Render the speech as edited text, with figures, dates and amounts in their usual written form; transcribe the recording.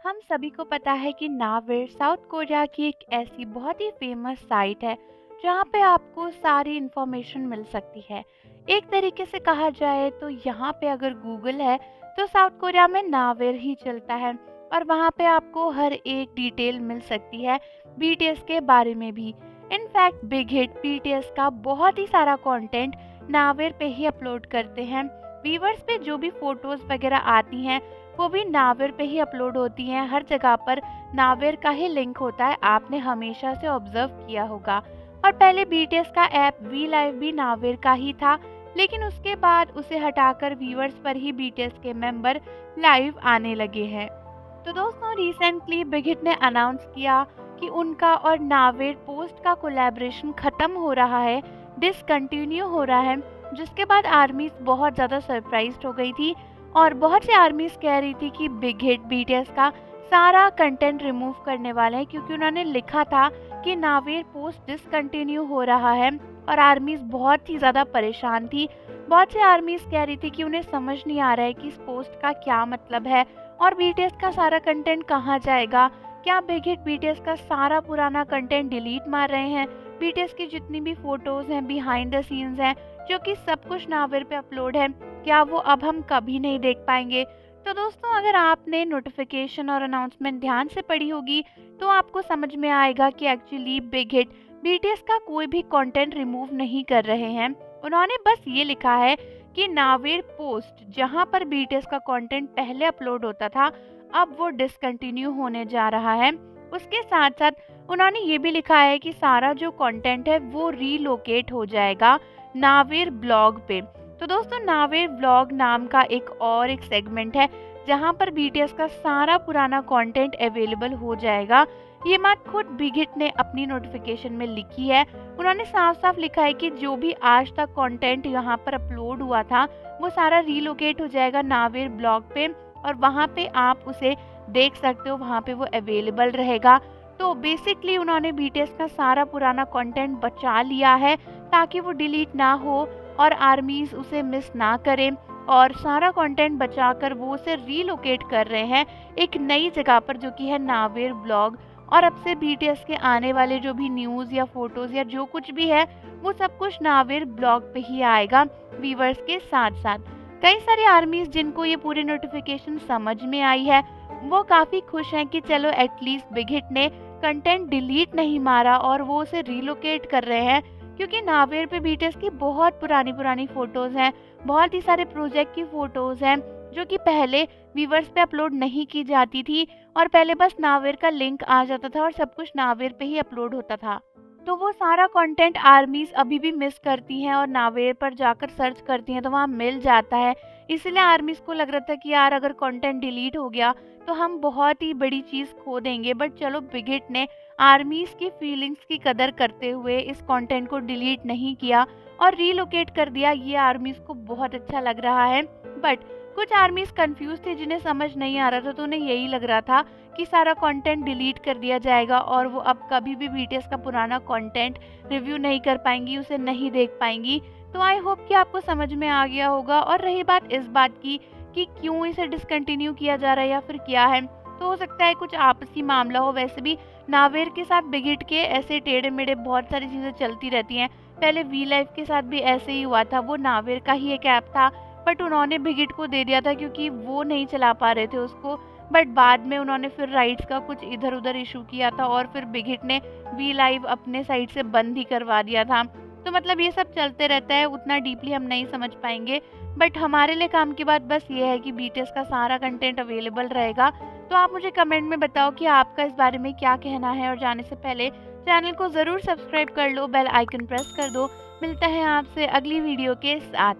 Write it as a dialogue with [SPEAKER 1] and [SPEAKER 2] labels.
[SPEAKER 1] हम सभी को पता है कि नावेर साउथ कोरिया की एक ऐसी बहुत ही फेमस साइट है जहाँ पे आपको सारी इन्फॉर्मेशन मिल सकती है। एक तरीके से कहा जाए तो यहाँ पे अगर गूगल है तो साउथ कोरिया में नावेर ही चलता है और वहाँ पे आपको हर एक डिटेल मिल सकती है बीटीएस के बारे में भी। इनफैक्ट बिग हिट बीटीएस का बहुत ही सारा कंटेंट नावेर पे ही अपलोड करते हैं। व्यूवर्स पे जो भी फोटोज वगैरह आती हैं वो भी नावेर पे ही अपलोड होती हैं। हर जगह पर नावेर का ही लिंक होता है, आपने हमेशा से ऑब्जर्व किया होगा। और पहले बीटीएस का ऐप वी लाइव भी नावेर का ही था, लेकिन उसके बाद उसे हटाकर व्यूअर्स पर ही बीटीएस के मेंबर लाइव आने लगे हैं। तो दोस्तों रिसेंटली बिग हिट ने अनाउंस किया कि उनका और नावेर पोस्ट का कोलैबोरेशन खत्म हो रहा है, डिसकंटिन्यू हो रहा है, जिसके बाद आर्मीज बहुत ज़्यादा सरप्राइज्ड हो गई थी और बहुत सी आर्मीज कह रही थी कि बिग हिट बीटीएस का सारा कंटेंट रिमूव करने वाले हैं, क्योंकि उन्होंने लिखा था कि नावेर पोस्ट डिसकंटिन्यू हो रहा है। और आर्मीज बहुत ही ज़्यादा परेशान थी। बहुत सी आर्मीज कह रही थी कि उन्हें समझ नहीं आ रहा है कि इस पोस्ट का क्या मतलब है और बीटीएस का सारा कंटेंट कहाँ जाएगा। क्या बिग हिट बीटीएस का सारा पुराना कंटेंट डिलीट मार रहे हैं? बीटीएस की जितनी भी फोटोज हैं, बिहाइंड द सीन्स हैं, जो कि सब कुछ नावेर पे अपलोड है, क्या वो अब हम कभी नहीं देख पाएंगे? तो दोस्तों अगर आपने नोटिफिकेशन और अनाउंसमेंट ध्यान से पढ़ी होगी तो आपको समझ में आएगा कि एक्चुअली बिग हिट बीटीएस का कोई भी कंटेंट रिमूव नहीं कर रहे हैं। उन्होंने बस ये लिखा है कि नावेर पोस्ट जहां पर बीटीएस का कंटेंट पहले अपलोड होता था अब वो डिसकंटिन्यू होने जा रहा है। उसके साथ साथ उन्होंने ये भी लिखा है कि सारा जो कंटेंट है वो रीलोकेट हो जाएगा नावेर ब्लॉग पे। तो दोस्तों नावेर ब्लॉग नाम का एक सेगमेंट है जहां पर बीटीएस का सारा पुराना कंटेंट अवेलेबल हो जाएगा। ये बात खुद बिग हिट ने अपनी नोटिफिकेशन में लिखी है। उन्होंने साफ साफ लिखा है कि जो भी आज तक कंटेंट यहाँ पर अपलोड हुआ था वो सारा रीलोकेट हो जाएगा नावेर ब्लॉग पे और वहाँ पे आप उसे देख सकते हो, वहाँ पे वो अवेलेबल रहेगा। तो बेसिकली उन्होंने बीटीएस का सारा पुराना कंटेंट बचा लिया है ताकि वो डिलीट ना हो और आर्मीज उसे मिस ना करें, और सारा कंटेंट बचाकर वो उसे रीलोकेट कर रहे हैं एक नई जगह पर जो कि है नावेर ब्लॉग। और अब से बीटीएस के आने वाले जो भी न्यूज़ या फोटोज़ या जो कुछ भी है वो सब कुछ नावेर ब्लॉग पे ही आएगा व्यूवर्स के साथ साथ। कई सारी आर्मीज जिनको ये पूरी नोटिफिकेशन समझ में आई है वो काफ़ी खुश हैं कि चलो एटलीस्ट बिग हिट ने कंटेंट डिलीट नहीं मारा और वो उसे रीलोकेट कर रहे हैं, क्योंकि नावेर पे बीटीएस की बहुत पुरानी पुरानी फ़ोटोज़ हैं, बहुत ही सारे प्रोजेक्ट की फ़ोटोज़ हैं जो कि पहले व्यूवर्स पे अपलोड नहीं की जाती थी और पहले बस नावेर का लिंक आ जाता था और सब कुछ नावेर पे ही अपलोड होता था। तो वो सारा कंटेंट आर्मीज अभी भी मिस करती हैं और नावेर पर जाकर सर्च करती हैं तो वहाँ मिल जाता है। इसलिए आर्मीज को लग रहा था कि यार अगर कंटेंट डिलीट हो गया तो हम बहुत ही बड़ी चीज़ खो देंगे, बट चलो बिग हिट ने आर्मीज की फीलिंग्स की कदर करते हुए इस कंटेंट को डिलीट नहीं किया और रीलोकेट कर दिया। ये आर्मीज को बहुत अच्छा लग रहा है। बट कुछ आर्मीज कंफ्यूज थे जिन्हें समझ नहीं आ रहा था, तो उन्हें यही लग रहा था कि सारा कंटेंट डिलीट कर दिया जाएगा और वो अब कभी भी बीटीएस का पुराना कंटेंट रिव्यू नहीं कर पाएंगी, उसे नहीं देख पाएंगी। तो आई होप कि आपको समझ में आ गया होगा। और रही बात इस बात की कि क्यों इसे डिसकंटिन्यू किया जा रहा है या फिर क्या है, तो हो सकता है कुछ आपसी मामला हो। वैसे भी नावेर के साथ बिग हिट के ऐसे टेढ़े मेढ़े बहुत सारी चीज़ें चलती रहती हैं। पहले वी लाइव के साथ भी ऐसे ही हुआ था, वो नावेर का ही एक ऐप था बट उन्होंने बिग हिट को दे दिया था क्योंकि वो नहीं चला पा रहे थे उसको। बट बाद में उन्होंने फिर राइट्स का कुछ इधर उधर इशू किया था और फिर बिग हिट ने वी लाइव अपने साइड से बंद ही करवा दिया था। तो मतलब ये सब चलते रहता है, उतना डीपली हम नहीं समझ पाएंगे। बट हमारे लिए काम की बात बस ये है कि बीटीएस का सारा कंटेंट अवेलेबल रहेगा। तो आप मुझे कमेंट में बताओ कि आपका इस बारे में क्या कहना है, और जाने से पहले चैनल को ज़रूर सब्सक्राइब कर लो, बेल आइकन प्रेस कर दो। मिलते हैं आपसे अगली वीडियो के साथ।